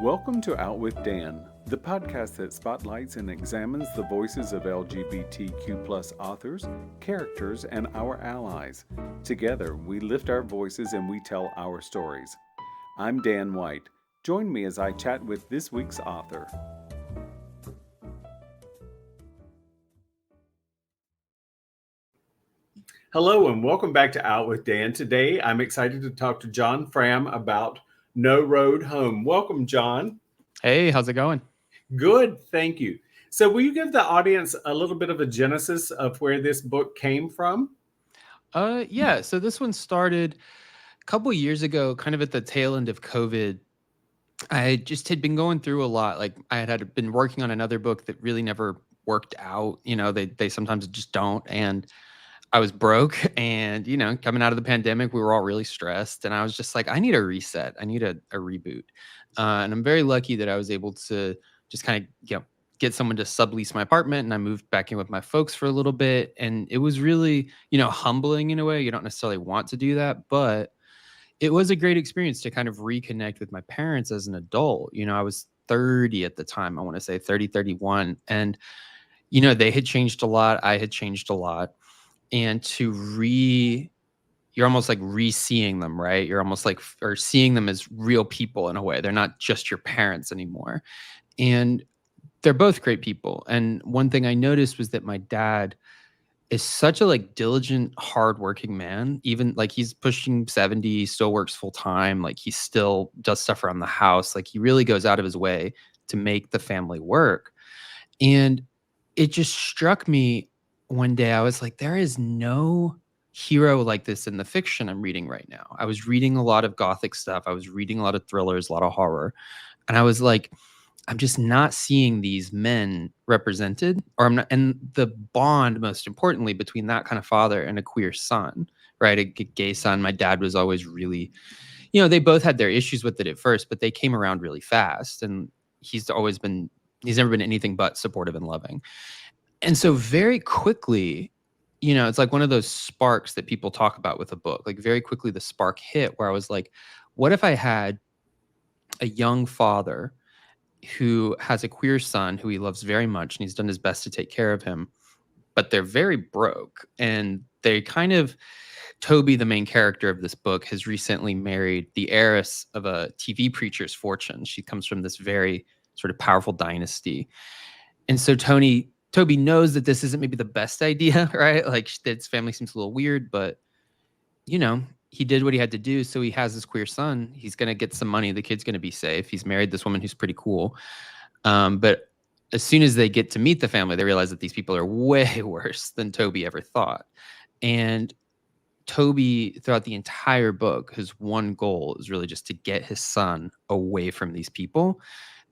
Welcome to Out with Dan, the podcast that spotlights and examines the voices of LGBTQ+ authors, characters, and our allies. Together, we lift our voices and we tell our stories. I'm Dan White. Join me as I chat with this week's author. Hello and welcome back to Out with Dan. Today, I'm excited to talk to John Fram about No Road Home. Welcome, John. Hey, how's it going? Good, thank you. So will you give the audience a little bit of a genesis of where this book came from? Yeah, so this one started a couple of years ago, kind of at the tail end of COVID. I just had been going through a lot. Like I had been working on another book that really never worked out. You know, they sometimes just don't. And I was broke and, coming out of the pandemic, we were all really stressed. And I was just like, I need a reset. I need a reboot. And I'm very lucky that I was able to just kind of, get someone to sublease my apartment. And I moved back in with my folks for a little bit. And it was really, humbling in a way. You don't necessarily want to do that, but it was a great experience to kind of reconnect with my parents as an adult. I was 30 at the time. I want to say 30, 31. And, they had changed a lot. I had changed a lot. And you're almost like re-seeing them, right? You're almost like, or seeing them as real people in a way. They're not just your parents anymore. And they're both great people. And one thing I noticed was that my dad is such a diligent, hardworking man. Even he's pushing 70, still works full time. He still does stuff around the house. He really goes out of his way to make the family work. And it just struck me one day. I was like, there is no hero like this in the fiction I'm reading right now. I was reading a lot of gothic stuff. I was reading a lot of thrillers, a lot of horror. And I was like, I'm just not seeing these men represented, or I'm not, and the bond, most importantly, between that kind of father and a queer son, right? A gay son. My dad was always really, they both had their issues with it at first, but they came around really fast. And he's never been anything but supportive and loving. And so very quickly, it's like one of those sparks that people talk about with a book. Very quickly, the spark hit where I was like, what if I had a young father who has a queer son who he loves very much and he's done his best to take care of him, but they're very broke. And they Toby, the main character of this book, has recently married the heiress of a TV preacher's fortune. She comes from this very sort of powerful dynasty. And so Toby knows that this isn't maybe the best idea, right? His family seems a little weird, but he did what he had to do. So he has this queer son. He's going to get some money. The kid's going to be safe. He's married this woman who's pretty cool. But as soon as they get to meet the family, they realize that these people are way worse than Toby ever thought. And Toby, throughout the entire book, his one goal is really just to get his son away from these people.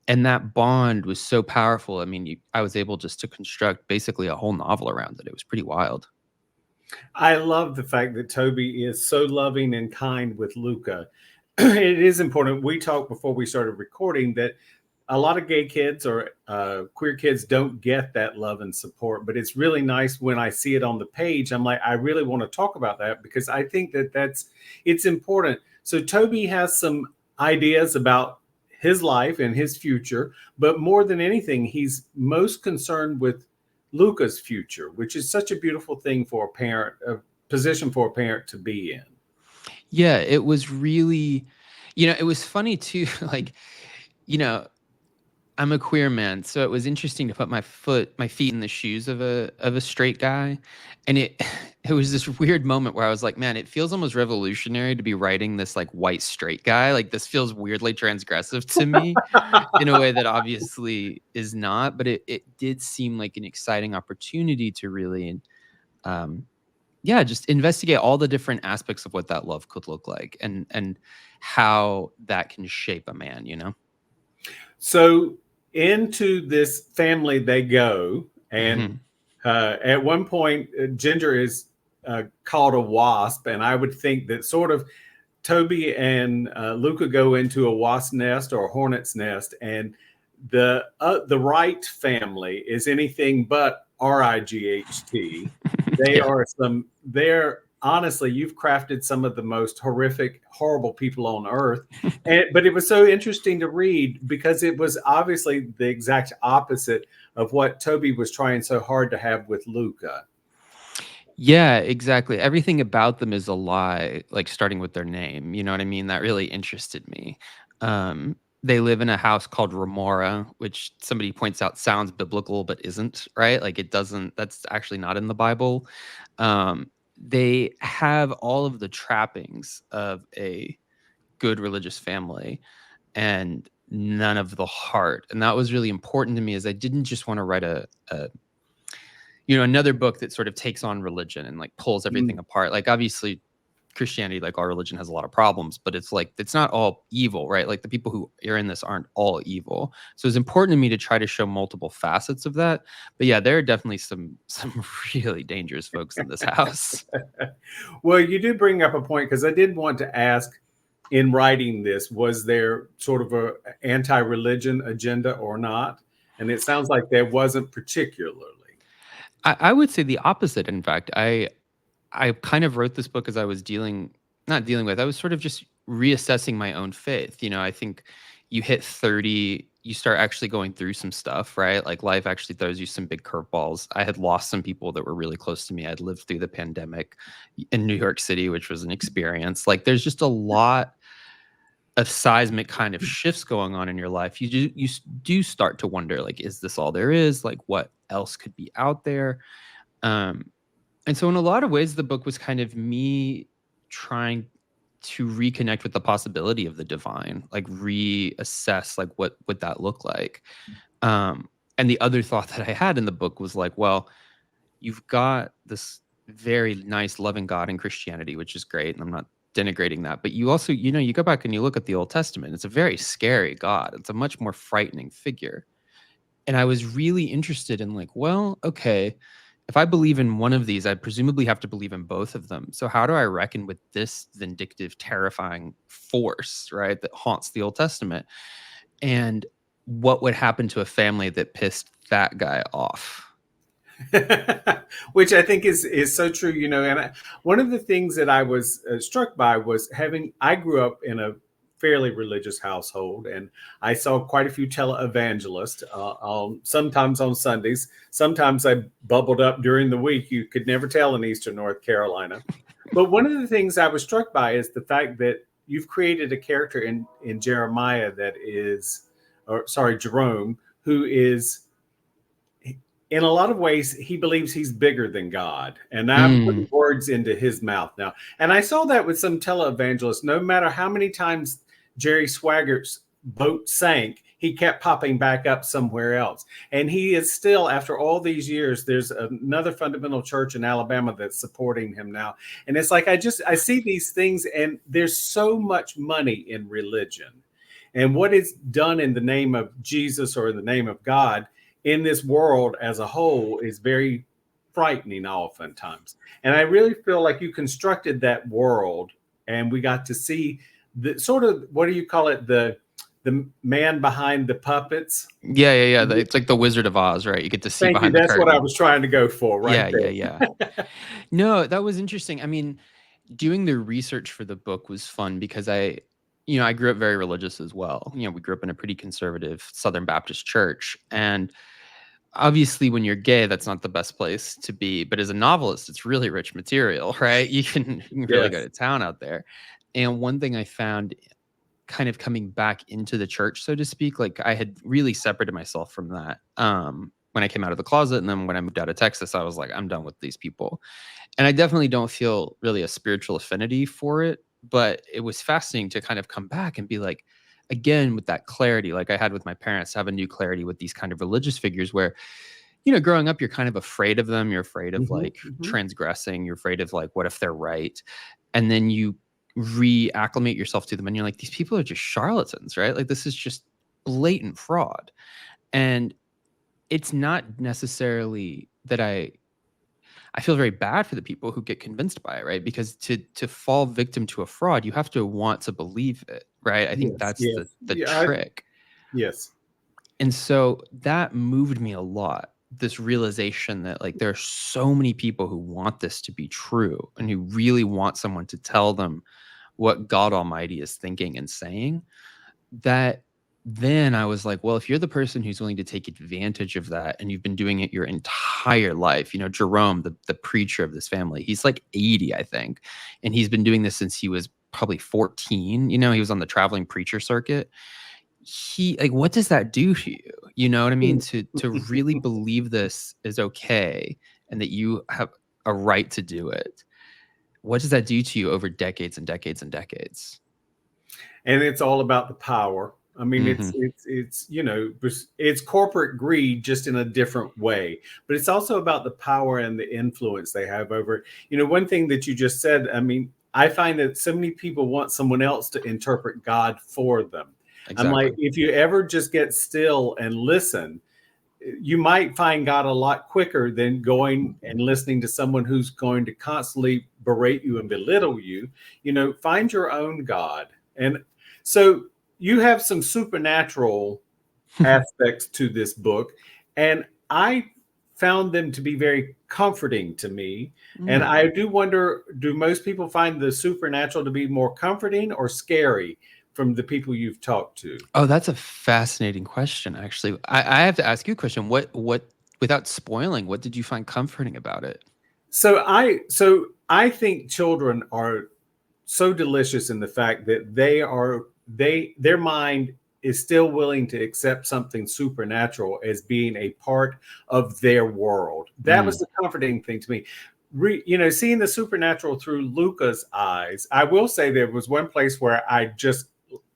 And that bond was so powerful. I mean, I was able just to construct basically a whole novel around it. It was pretty wild. I love the fact that Toby is so loving and kind with Luca. It is important. We talked before we started recording that a lot of gay kids or queer kids don't get that love and support, but it's really nice when I see it on the page. I'm like, I really want to talk about that because I think that it's important. So Toby has some ideas about his life and his future, but more than anything, he's most concerned with Luca's future, which is such a beautiful thing for a parent, a position for a parent to be in. Yeah, it was really, it was funny too. I'm a queer man, so it was interesting to put my feet in the shoes of a straight guy. And it was this weird moment where I was like, man, it feels almost revolutionary to be writing this white straight guy. This feels weirdly transgressive to me in a way that obviously is not, but it did seem like an exciting opportunity to really just investigate all the different aspects of what that love could look like and how that can shape a man, So into this family they go, and at one point, Ginger is called a wasp, and I would think that sort of Toby and Luca go into a wasp nest or a hornet's nest, and the Wright family is anything but RIGHT. They're honestly, you've crafted some of the most horrific, horrible people on earth. But it was so interesting to read because it was obviously the exact opposite of what Toby was trying so hard to have with Luca. Yeah, exactly. Everything about them is a lie, like starting with their name. You know what I mean? That really interested me. They live in a house called Remora, which somebody points out sounds biblical but isn't, right? Like it doesn't, that's actually not in the Bible. They have all of the trappings of a good religious family and none of the heart. And that was really important to me, as I didn't just want to write a another book that sort of takes on religion and like pulls everything Mm. apart. Like obviously Christianity, like our religion, has a lot of problems, but it's like it's not all evil, right? Like the people who are in this aren't all evil. So it's important to me to try to show multiple facets of that. But yeah, there are definitely some really dangerous folks in this house. Well, you do bring up a point because I did want to ask in writing this, was there sort of a anti-religion agenda or not? And it sounds like there wasn't particularly. I would say the opposite. In fact, I kind of wrote this book as I was not dealing with, I was sort of just reassessing my own faith. I think you hit 30, you start actually going through some stuff, right? Like life actually throws you some big curveballs. I had lost some people that were really close to me. I'd lived through the pandemic in New York City, which was an experience. Like there's just a lot of seismic kind of shifts going on in your life. You do start to wonder, like, is this all there is? Like what else could be out there? Um, and so in a lot of ways, the book was kind of me trying to reconnect with the possibility of the divine, like reassess like what would that look like. And the other thought that I had in the book was like, well, you've got this very nice loving God in Christianity, which is great, and I'm not denigrating that. But you also, you go back and you look at the Old Testament, it's a very scary God. It's a much more frightening figure. And I was really interested in like, well, okay, if I believe in one of these, I presumably have to believe in both of them. So how do I reckon with this vindictive, terrifying force, right, that haunts the Old Testament? And what would happen to a family that pissed that guy off? Which I think is so true, And one of the things that I was struck by was I grew up in a fairly religious household, and I saw quite a few televangelists. Sometimes on Sundays, sometimes I bubbled up during the week. You could never tell in Eastern North Carolina. But one of the things I was struck by is the fact that you've created a character in Jeremiah that is, or sorry, Jerome, who is, in a lot of ways, he believes he's bigger than God. And I'm putting Mm. words into his mouth now. And I saw that with some televangelists. No matter how many times Jerry Swaggert's boat sank, he kept popping back up somewhere else. And he is still, after all these years, there's another fundamental church in Alabama that's supporting him now. And it's like, I see these things, and there's so much money in religion. And what is done in the name of Jesus or in the name of God in this world as a whole is very frightening oftentimes. And I really feel like you constructed that world, and we got to see the sort of, what do you call it, the man behind the puppets. Yeah. It's like the Wizard of Oz, right? You get to see Thank you. behind the That's what I curtain. was trying to go for right Yeah. there. No, that was interesting. I mean, doing the research for the book was fun because I grew up very religious as well. We grew up in a pretty conservative Southern Baptist church. And obviously, when you're gay, that's not the best place to be. But as a novelist, it's really rich material, right? You can really go Yes. to town out there. And one thing I found kind of coming back into the church, so to speak, like I had really separated myself from that when I came out of the closet. And then when I moved out of Texas, I was like, I'm done with these people. And I definitely don't feel really a spiritual affinity for it, but it was fascinating to kind of come back and be like, again, with that clarity, like I had with my parents, have a new clarity with these kind of religious figures where, growing up, you're kind of afraid of them. You're afraid of Mhm, like mhm. transgressing. You're afraid of like, what if they're right? And then you reacclimate yourself to them and you're like, these people are just charlatans, right? Like, this is just blatant fraud. And it's not necessarily that I feel very bad for the people who get convinced by it, right? Because to fall victim to a fraud, you have to want to believe it, right? I think Yes, that's yes. the Yeah, trick. yes. And so that moved me a lot this realization that like there are so many people who want this to be true and who really want someone to tell them what God Almighty is thinking and saying, that then I was like, well, if you're the person who's willing to take advantage of that and you've been doing it your entire life, Jerome, the preacher of this family, he's like 80, I think. And he's been doing this since he was probably 14. He was on the traveling preacher circuit. What does that do to you? You know what I mean? To really believe this is okay and that you have a right to do it. What does that do to you over decades and decades and decades? And it's all about the power. I mean, it's corporate greed just in a different way, but it's also about the power and the influence they have over, one thing that you just said. I mean, I find that so many people want someone else to interpret God for them. Exactly. I'm like, if you ever just get still and listen, you might find God a lot quicker than going and listening to someone who's going to constantly berate you and belittle you. Find your own God. And so you have some supernatural aspects to this book, and I found them to be very comforting to me. And I do wonder, do most people find the supernatural to be more comforting or scary from the people you've talked to? Oh, that's a fascinating question, actually. I have to ask you a question. What, without spoiling, what did you find comforting about it? So I think children are so delicious in the fact that their mind is still willing to accept something supernatural as being a part of their world. That was the comforting thing to me. Seeing the supernatural through Luca's eyes. I will say there was one place where I just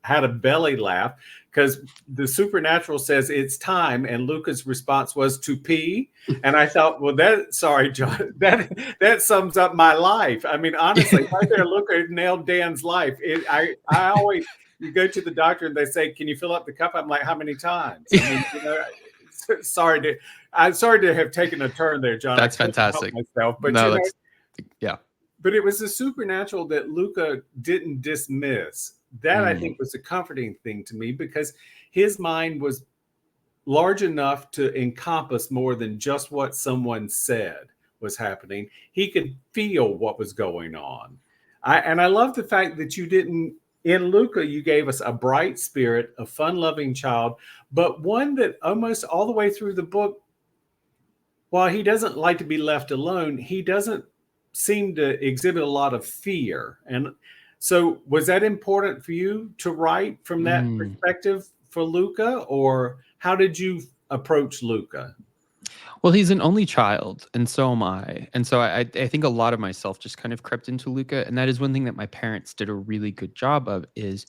had a belly laugh because the supernatural says it's time, and Luca's response was to pee. And I thought, well, sorry, John, that sums up my life. I mean, honestly, right there, Luca nailed Dan's life. I always, you go to the doctor and they say, "Can you fill up the cup?" I'm like, how many times? I mean, I'm sorry to have taken a turn there, John. That's fantastic. Myself, but no, yeah. But it was the supernatural that Luca didn't dismiss. That I think was a comforting thing to me, because his mind was large enough to encompass more than just what someone said was happening. He could feel what was going on. I love the fact that in Luca, you gave us a bright spirit, a fun-loving child, but one that almost all the way through the book, while he doesn't like to be left alone, he doesn't seem to exhibit a lot of fear. And so was that important for you to write from that perspective for Luca, or how did you approach Luca? Well, he's an only child, and so am I. And so I think a lot of myself just kind of crept into Luca. And that is one thing that my parents did a really good job of, is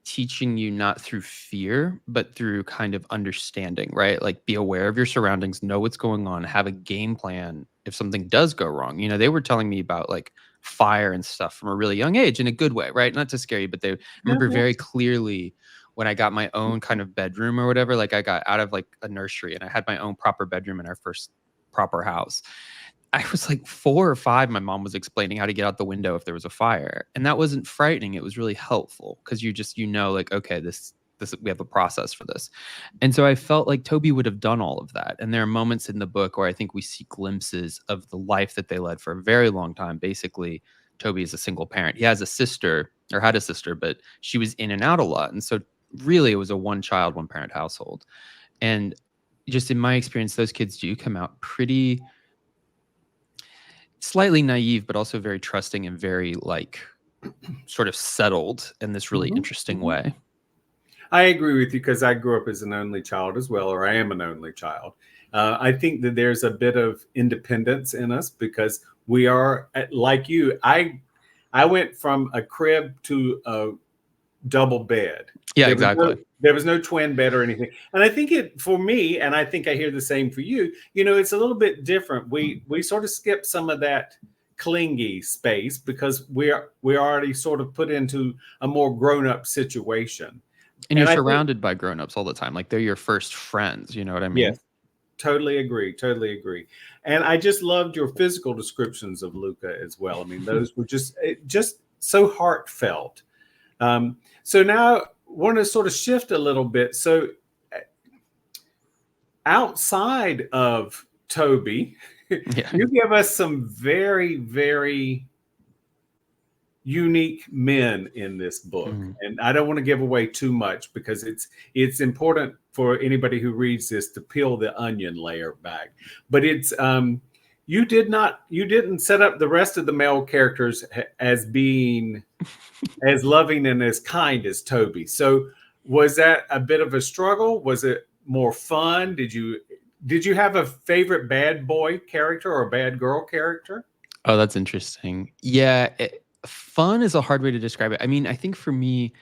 teaching you not through fear, but through kind of understanding, right? Like, be aware of your surroundings, know what's going on, have a game plan if something does go wrong. They were telling me about like fire and stuff from a really young age, in a good way, right? Not to scare you, but they remember very clearly when I got my own kind of bedroom or whatever. Like, I got out of like a nursery and I had my own proper bedroom in our first proper house. I was like 4 or 5. My mom was explaining how to get out the window if there was a fire. And that wasn't frightening. It was really helpful, because like, okay, this we have a process for this. And so I felt like Toby would have done all of that. And there are moments in the book where I think we see glimpses of the life that they led for a very long time. Basically, Toby is a single parent. He has a sister, or had a sister, but she was in and out a lot. And so really it was a one child, one parent household. And just in my experience, those kids do come out pretty slightly naive, but also very trusting and very like sort of settled in this really interesting way. I agree with you, because I grew up as an only child as well, or I am an only child. I think that there's a bit of independence in us, because we are like you. I went from a crib to a double bed. Yeah, exactly. There was no twin bed or anything. And I think for me, and I think I hear the same for you, it's a little bit different. We sort of skip some of that clingy space, because we're already sort of put into a more grown-up situation. And you're surrounded by grown-ups all the time. Like, they're your first friends. You know what I mean? Yes, totally agree. And I just loved your physical descriptions of Luca as well. I mean, those were just so heartfelt. So now I want to sort of shift a little bit. So outside of Toby, Yeah. you give us some very, very unique men in this book. Mhm. And I don't want to give away too much because it's important for anybody who reads this to peel the onion layer back. But it's you didn't set up the rest of the male characters as being as loving and as kind as Toby. So was that a bit of a struggle? Was it more fun? Did you have a favorite bad boy character or bad girl character? Oh, that's interesting. Yeah, fun is a hard way to describe it. I mean, I think for me,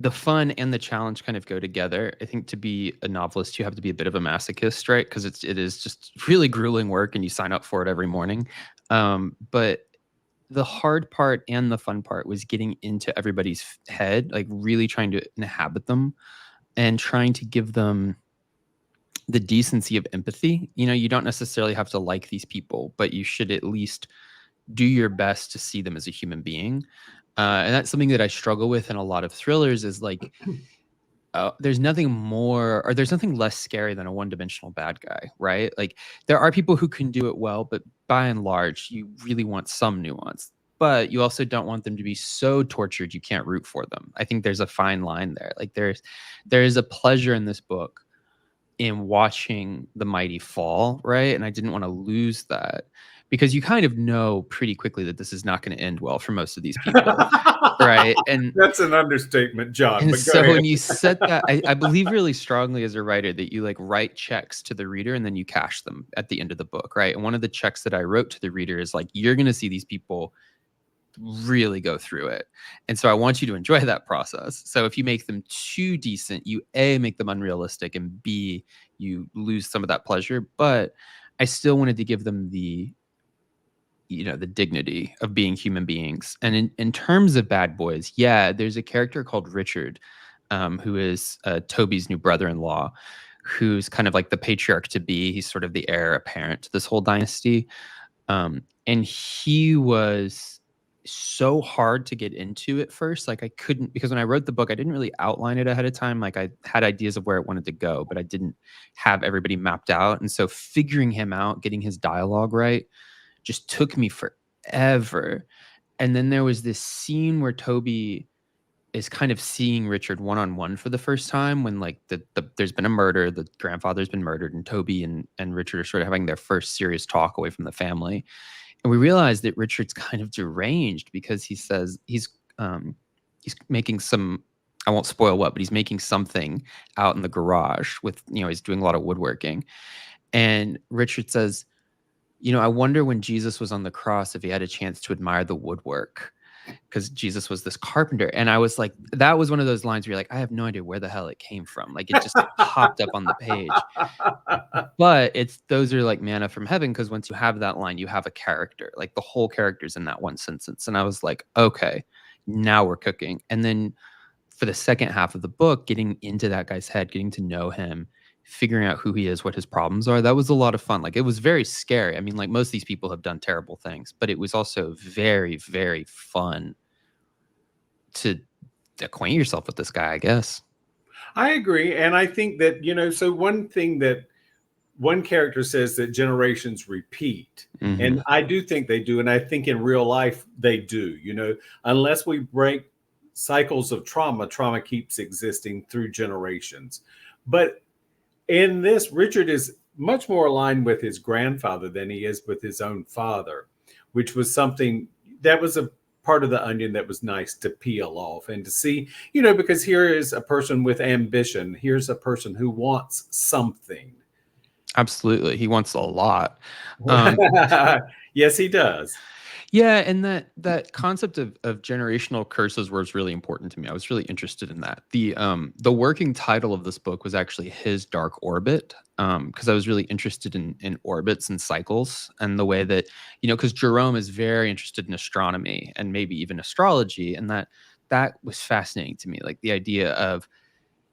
the fun and the challenge kind of go together. I think to be a novelist, you have to be a bit of a masochist, right? Because it is just really grueling work, and you sign up for it every morning. But the hard part and the fun part was getting into everybody's head, like really trying to inhabit them and trying to give them the decency of empathy. You know, you don't necessarily have to like these people, but you should at least do your best to see them as a human being. And that's something that I struggle with in a lot of thrillers is like, there's nothing more or there's nothing less scary than a one-dimensional bad guy, right? Like there are people who can do it well, but by and large, you really want some nuance. But you also don't want them to be so tortured you can't root for them. I think there's a fine line there. Like there is a pleasure in this book in watching the mighty fall, right? And I didn't want to lose that because you kind of know pretty quickly that this is not going to end well for most of these people, right? That's an understatement, John, And but go so ahead. when you set that, I believe really strongly as a writer that you like write checks to the reader and then you cash them at the end of the book, right? And one of the checks that I wrote to the reader is like, you're going to see these people really go through it. And so I want you to enjoy that process. So if you make them too decent, you A, make them unrealistic, and B, you lose some of that pleasure. But I still wanted to give them the dignity of being human beings. And in terms of bad boys, yeah, there's a character called Richard, who is Toby's new brother-in-law, who's kind of like the patriarch to be. He's sort of the heir apparent to this whole dynasty. And he was so hard to get into at first. Like I couldn't, because when I wrote the book, I didn't really outline it ahead of time. Like I had ideas of where it wanted to go, but I didn't have everybody mapped out. And so figuring him out, getting his dialogue right, just took me forever. And then there was this scene where Toby is kind of seeing Richard one on one for the first time when like there's been a murder, the grandfather's been murdered, and Toby and Richard are sort of having their first serious talk away from the family. And we realize that Richard's kind of deranged because he says he's making some, I won't spoil what, but he's making something out in the garage with, he's doing a lot of woodworking. And Richard says, I wonder when Jesus was on the cross if he had a chance to admire the woodwork, because Jesus was this carpenter. And I was like, that was one of those lines where you're like, I have no idea where the hell it came from. Like it just popped up on the page. But those are like manna from heaven, because once you have that line, you have a character. Like the whole character's in that one sentence. And I was like, okay, now we're cooking. And then for the second half of the book, getting into that guy's head, getting to know him, figuring out who he is, what his problems are, that was a lot of fun. Like it was very scary. I mean, like most of these people have done terrible things, but it was also very, very fun to acquaint yourself with this guy, I guess. I agree. And I think that, so one thing that one character says that generations repeat. Mm-hmm. And I do think they do. And I think in real life, they do. Unless we break cycles of trauma keeps existing through generations. But in this, Richard is much more aligned with his grandfather than he is with his own father, which was something that was a part of the onion that was nice to peel off and to see, because here is a person with ambition. Here's a person who wants something. Absolutely. He wants a lot. Yes, he does. Yeah, and that concept of generational curses was really important to me. I was really interested in that. The working title of this book was actually His Dark Orbit, because I was really interested in orbits and cycles and the way that, because Jerome is very interested in astronomy and maybe even astrology, and that was fascinating to me. Like the idea of,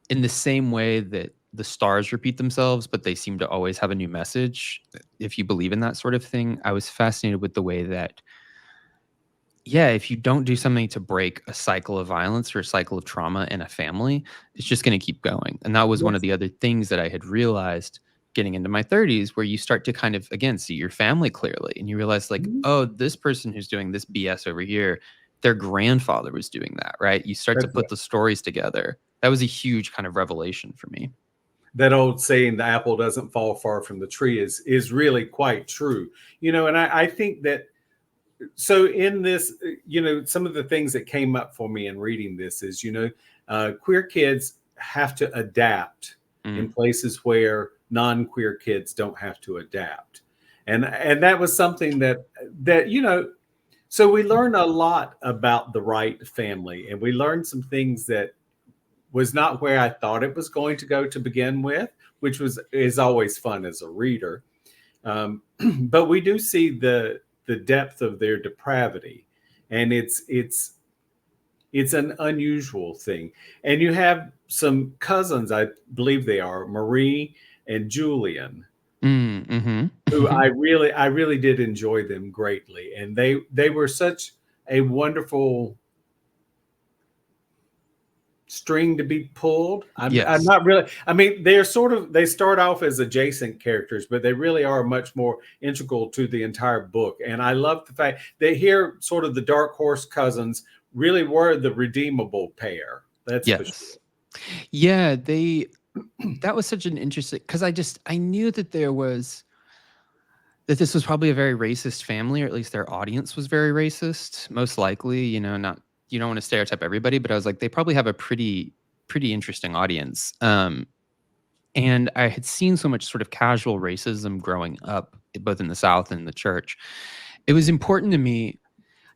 in the same way that the stars repeat themselves, but they seem to always have a new message. If you believe in that sort of thing, I was fascinated with the way that, yeah, if you don't do something to break a cycle of violence or a cycle of trauma in a family, it's just going to keep going. And that was one of Yes. the other things that I had realized getting into my 30s where you start to kind of, again, see your family clearly. And you realize, like, oh, this person who's doing this BS over here, their grandfather was doing that, right? You start to That's put the stories together. That was a huge kind of revelation for me. that old saying, the apple doesn't fall far from the tree, is really quite true. And I think that, so in this, some of the things that came up for me in reading this is, queer kids have to adapt in places where non-queer kids don't have to adapt. And that was something that so we learn a lot about the Wright family, and we learned some things that was not where I thought it was going to go to begin with, which is always fun as a reader. But we do see the depth of their depravity, and it's an unusual thing. And you have some cousins, I believe they are Marie and Julian, who I really did enjoy them greatly, and they were such a wonderful string to be pulled. I'm not really, I mean, they start off as adjacent characters, but they really are much more integral to the entire book. And I love the fact that here, sort of the Dark Horse cousins really were the redeemable pair. That's for sure. Yeah, that was such an interesting, because I knew that this was probably a very racist family, or at least their audience was very racist, most likely. Not, you don't want to stereotype everybody, but I was like, they probably have a pretty interesting audience. And I had seen so much sort of casual racism growing up, both in the South and in the church. It was important to me,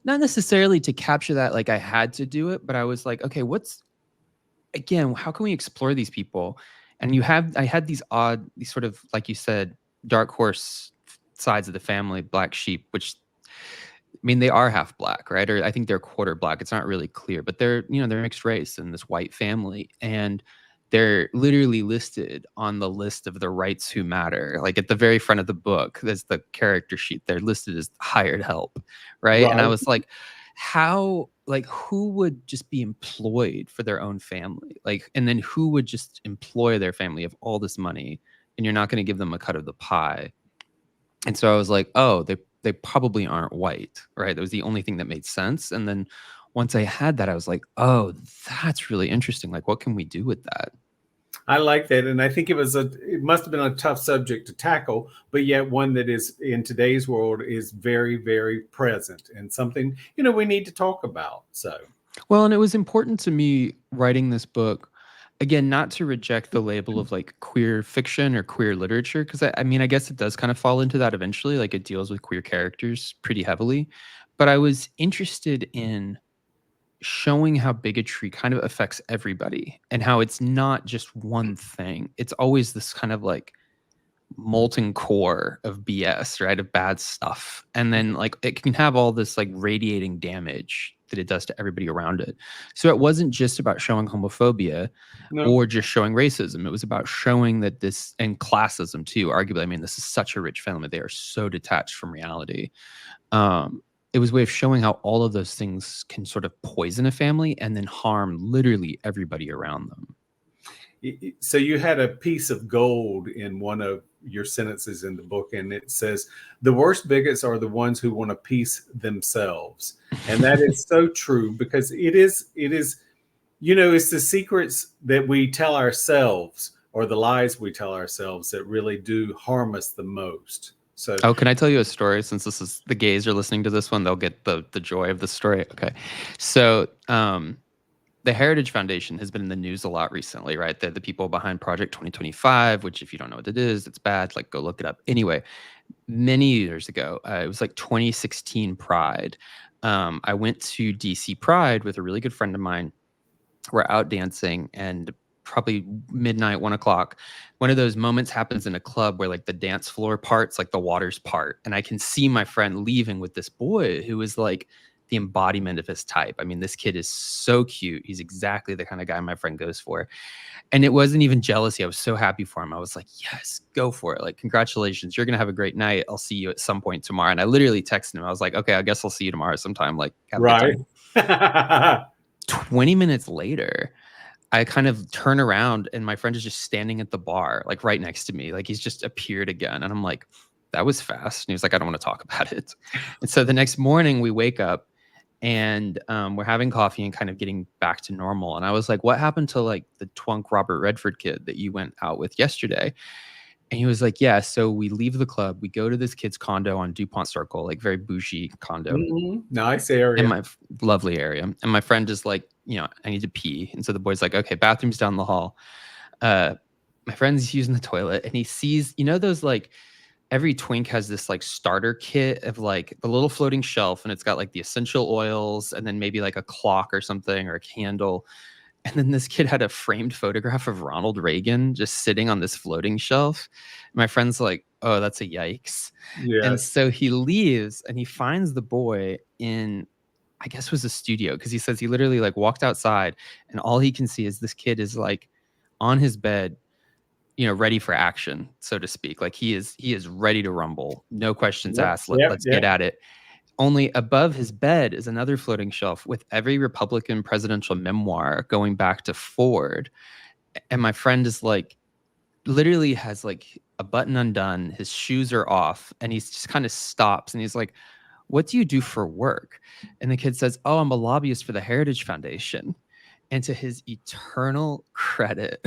not necessarily to capture that, like I had to do it, but I was like, okay, again, how can we explore these people? And I had these sort of, like you said, dark horse sides of the family, black sheep, which, I mean, they are half black, right? Or I think they're quarter black. It's not really clear, but they're mixed race in this white family. And they're literally listed on the list of the rights who matter. Like at the very front of the book, there's the character sheet. They're listed as hired help, right? And I was like, who would just be employed for their own family? Like, and then who would just employ their family of all this money, and you're not going to give them a cut of the pie? And so I was like, oh, they probably aren't white, right? That was the only thing that made sense. And then once I had that, I was like, oh, that's really interesting. Like, what can we do with that? I like that. And I think it must have been a tough subject to tackle, but yet one that is in today's world is very, very present, and something, we need to talk about. So, well, and it was important to me writing this book, again, not to reject the label of like queer fiction or queer literature, because I mean, I guess it does kind of fall into that eventually. Like it deals with queer characters pretty heavily, but I was interested in showing how bigotry kind of affects everybody, and how it's not just one thing. It's always this kind of like molten core of BS, right? Of bad stuff. And then like it can have all this like radiating damage that it does to everybody around it. So it wasn't just about showing homophobia or just showing racism. It was about showing that this, and classism too, arguably. I mean, this is such a rich family. They are so detached from reality. It was a way of showing how all of those things can sort of poison a family and then harm literally everybody around them. So you had a piece of gold in one of your sentences in the book, and it says, the worst bigots are the ones who want to peace themselves. And that is so true, because it is, it's the secrets that we tell ourselves, or the lies we tell ourselves, that really do harm us the most. So, oh, can I tell you a story? Since this is, the gays are listening to this one, they'll get the joy of the story. Okay. So, the Heritage Foundation has been in the news a lot recently, right? They're the people behind Project 2025, which, if you don't know what it is, it's bad. Like, go look it up. Anyway, many years ago, it was like 2016 Pride. I went to DC Pride with a really good friend of mine. We're out dancing, and probably midnight, 1 o'clock, one of those moments happens in a club where like the dance floor parts, like the waters part. And I can see my friend leaving with this boy who is like the embodiment of his type. I mean, this kid is so cute. He's exactly the kind of guy my friend goes for. And it wasn't even jealousy. I was so happy for him. I was like, yes, go for it. Like, congratulations. You're going to have a great night. I'll see you at some point tomorrow. And I literally texted him. I was like, okay, I guess I'll see you tomorrow sometime. Like, have a good time. 20 minutes later, I kind of turn around and my friend is just standing at the bar, like right next to me. Like he's just appeared again. And I'm like, that was fast. And he was like, I don't want to talk about it. And so the next morning we wake up and we're having coffee and kind of getting back to normal. And I was like, what happened to like the twunk Robert Redford kid that you went out with yesterday? And he was like, yeah, so we leave the club, we go to this kid's condo on DuPont Circle, like very bougie condo. Nice And area. my lovely area. And my friend is like, I need to pee. And so the boy's like, okay, bathroom's down the hall. My friend's using the toilet and he sees, those like every twink has this like starter kit of like the little floating shelf and it's got like the essential oils and then maybe like a clock or something or a candle. And then this kid had a framed photograph of Ronald Reagan just sitting on this floating shelf. My friend's like, oh, that's a yikes. And Yes. so he leaves and he finds the boy in, I guess it was a studio, because he says he literally like walked outside and all he can see is this kid is like on his bed, ready for action, so to speak. Like he is ready to rumble. No questions Yep. asked. Yep. Let's get Yep. at it. Only above his bed is another floating shelf with every Republican presidential memoir going back to Ford. And my friend is like, literally has like a button undone, his shoes are off, and he's just kind of stops and he's like, what do you do for work? And the kid says, oh, I'm a lobbyist for the Heritage Foundation. And to his eternal credit,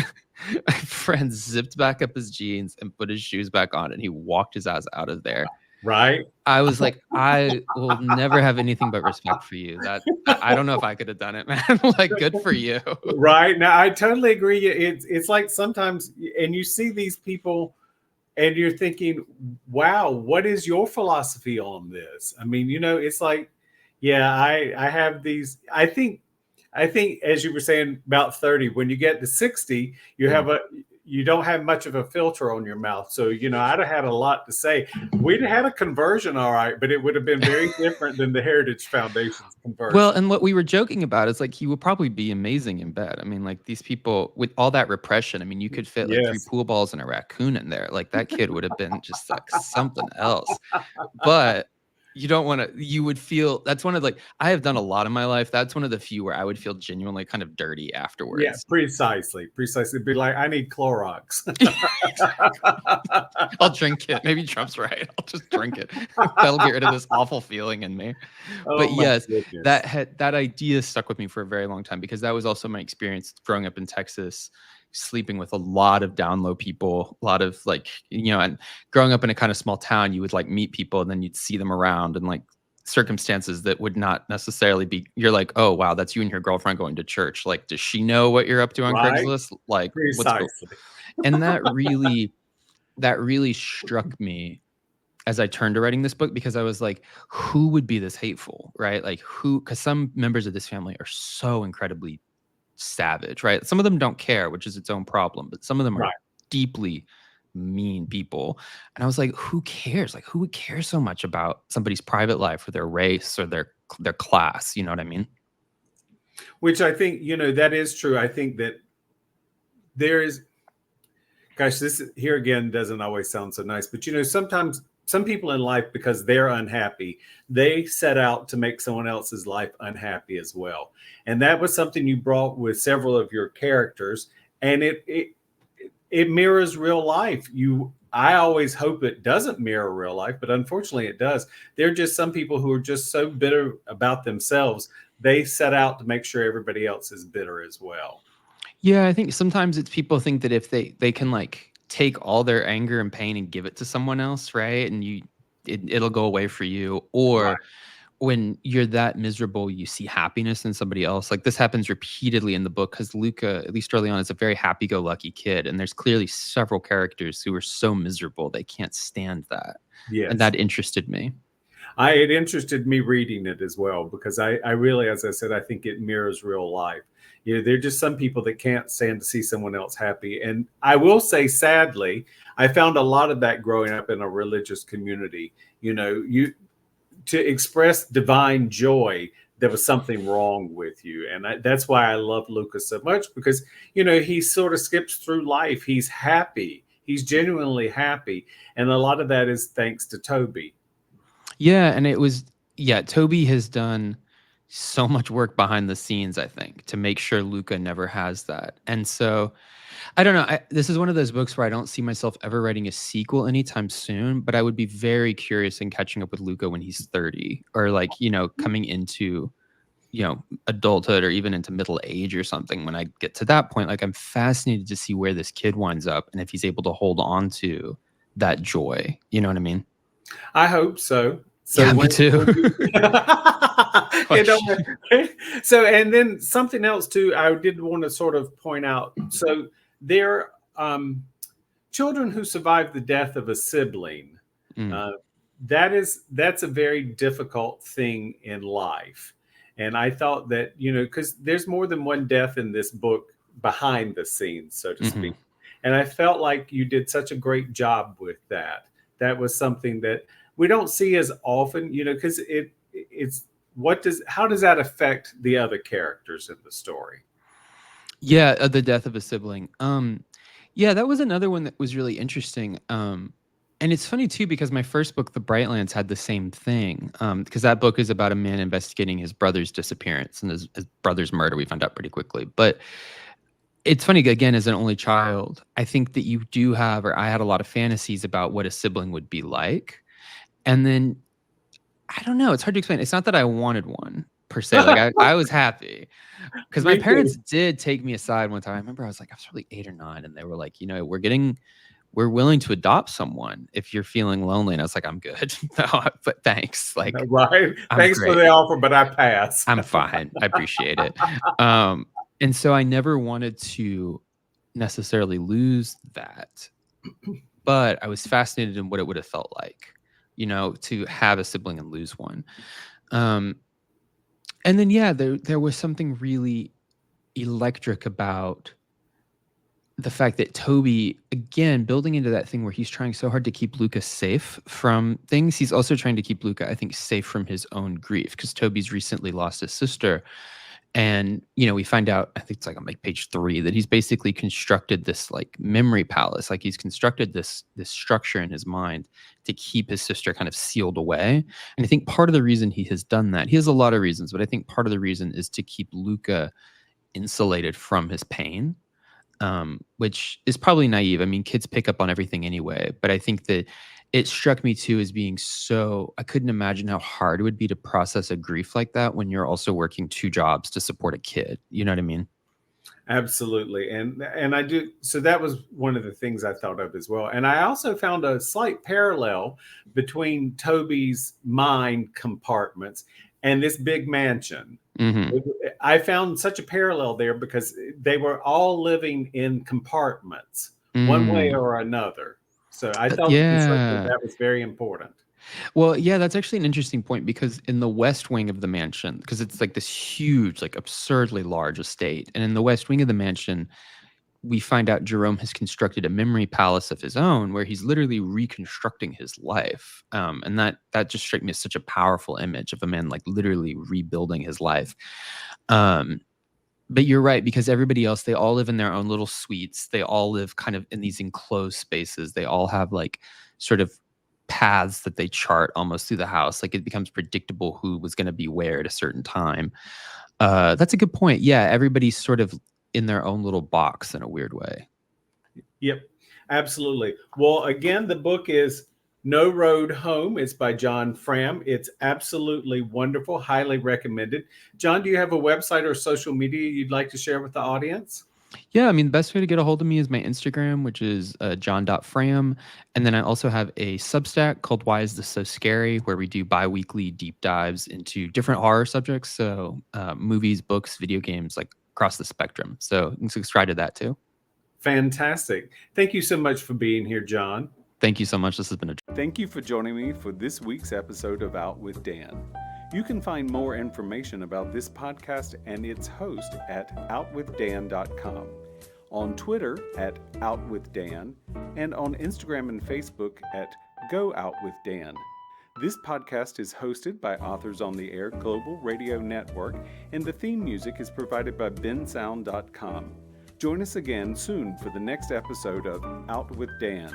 my friend zipped back up his jeans and put his shoes back on and he walked his ass out of there. Right. I was like, I will never have anything but respect for you. That I don't know if I could have done it, man. Like, good for you. Right. Now, I totally agree. It's like sometimes, and you see these people, and you're thinking, "Wow, what is your philosophy on this?" I mean, it's like, yeah, I have these. I think as you were saying about 30, when you get to 60, you don't have much of a filter on your mouth. So, I'd have had a lot to say. We'd have had a conversion, all right, but it would have been very different than the Heritage Foundation's Well, conversion. and what we were joking about is like he would probably be amazing in bed. I mean, like these people with all that repression, I mean, you could fit like 3 Yes. pool balls and a raccoon in there. Like that kid would have been just like something else. But you don't want to, you would feel that's one of like, I have done a lot in my life. That's one of the few where I would feel genuinely kind of dirty Yeah, afterwards. precisely. Precisely. It'd be like, I need Clorox. I'll drink it. Maybe Trump's right. I'll just drink it. That'll get rid of this awful feeling in me. But Oh my yes, goodness. that idea stuck with me for a very long time because that was also my experience growing up in Texas, sleeping with a lot of down low people, a lot of like, and growing up in a kind of small town, you would like meet people and then you'd see them around and like circumstances that would not necessarily be, you're like, oh wow, that's you and your girlfriend going to church. Like, does she know what you're up to on Right? Craigslist? Like, what's going? Precisely. And that really struck me as I turned to writing this book because I was like, who would be this hateful, right? Like who, because some members of this family are so incredibly savage, right? Some of them don't care, which is its own problem, but some of them are Right. deeply mean people. And I was like, who cares? Like who would care so much about somebody's private life or their race or their class? You know what I mean? Which I think, that is true. I think that there is, gosh, this here again doesn't always sound so nice, but sometimes some people in life, because they're unhappy, they set out to make someone else's life unhappy as well. And that was something you brought with several of your characters, and it mirrors real life. I always hope it doesn't mirror real life, but unfortunately it does. There are just some people who are just so bitter about themselves, they set out to make sure everybody else is bitter as well. Yeah, I think sometimes it's people think that if they can like take all their anger and pain and give it to someone else, right? And it'll go away for you. Right. Or when you're that miserable, you see happiness in somebody else. Like this happens repeatedly in the book because Luca, at least early on, is a very happy-go-lucky kid. And there's clearly several characters who are so miserable they can't stand that. And Yes. that interested me. It interested me reading it as well because I really, as I said, I think it mirrors real life. There are just some people that can't stand to see someone else happy. And I will say, sadly, I found a lot of that growing up in a religious community. You to express divine joy, there was something wrong with you. And that's why I love Lucas so much because, he sort of skips through life. He's happy. He's genuinely happy. And a lot of that is thanks to Toby. Yeah, and it was, yeah, Toby has done so much work behind the scenes, I think, to make sure Luca never has that. And so I don't know. This is one of those books where I don't see myself ever writing a sequel anytime soon, but I would be very curious in catching up with Luca when he's 30 or like, coming into, adulthood or even into middle age or something. When I get to that point, like I'm fascinated to see where this kid winds up and if he's able to hold on to that joy. You know what I mean? I hope so. So Yeah, me too. you know, so and then something else too, I did want to sort of point out. So there children who survive the death of a sibling, Mm, uh, that's a very difficult thing in life. And I thought that, because there's more than one death in this book behind the scenes, so to mhm. speak. And I felt like you did such a great job with that. That was something that we don't see as often, because it's how does that affect the other characters in the story? Yeah, the death of a sibling. Yeah, that was another one that was really interesting. And it's funny too because my first book, The Brightlands, had the same thing. Because that book is about a man investigating his brother's disappearance and his brother's murder. We found out pretty quickly, but it's funny again as an only child. I think that you do have, or I had a lot of fantasies about what a sibling would be like, and then I don't know. It's hard to explain. It's not that I wanted one per se. Like I was happy. Because my Me parents too. did take me aside one time. I remember I was probably 8 or 9, and they were like, we're willing to adopt someone if you're feeling lonely. And I was like, I'm good. No, but thanks. Like, Right. I'm Thanks for great. the offer, but I pass. I'm fine. I appreciate it. Um, and so I never wanted to necessarily lose that, but I was fascinated in what it would have felt like, to have a sibling and lose one. Um, and then, yeah, there was something really electric about the fact that Toby, again, building into that thing where he's trying so hard to keep Luca safe from things, he's also trying to keep Luca, I think, safe from his own grief because Toby's recently lost his sister. And, we find out, I think it's like on like page 3, that he's basically constructed this like memory palace. Like he's constructed this structure in his mind to keep his sister kind of sealed away. And I think part of the reason he has done that, he has a lot of reasons, but I think part of the reason is to keep Luca insulated from his pain, which is probably naive. I mean, kids pick up on everything anyway, but I think that it struck me too as being I couldn't imagine how hard it would be to process a grief like that when you're also working 2 jobs to support a kid. You know what I mean? Absolutely. And I do, so that was one of the things I thought of as well. And I also found a slight parallel between Toby's mind compartments and this big mansion. Hmm. I found such a parallel there because they were all living in compartments one way Mm. or another. So I thought the construction of Yeah. that was very important. Well, yeah, that's actually an interesting point because in the west wing of the mansion, because it's like this huge, like absurdly large estate, and in the west wing of the mansion, we find out Jerome has constructed a memory palace of his own where he's literally reconstructing his life. And that just struck me as such a powerful image of a man like literally rebuilding his life. Um, but you're right, because everybody else, they all live in their own little suites. They all live kind of in these enclosed spaces. They all have like sort of paths that they chart almost through the house. Like it becomes predictable who was going to be where at a certain time. That's a good point. Yeah, everybody's sort of in their own little box in a weird way. Yep, absolutely. Well, again, the book is No Road Home. It's by John Fram. It's absolutely wonderful, highly recommended. John, do you have a website or social media you'd like to share with the audience? Yeah, I mean, the best way to get a hold of me is my Instagram, which is john.fram. And then I also have a Substack called Why Is This So Scary, where we do bi-weekly deep dives into different horror subjects. So movies, books, video games, like across the spectrum. So you can subscribe to that too. Fantastic. Thank you so much for being here, John. Thank you so much. This has been a Thank you for joining me for this week's episode of Out with Dan. You can find more information about this podcast and its host at outwithdan.com, on Twitter at outwithdan, and on Instagram and Facebook at Go Out with Dan. This podcast is hosted by Authors on the Air Global Radio Network, and the theme music is provided by bensound.com. Join us again soon for the next episode of Out with Dan.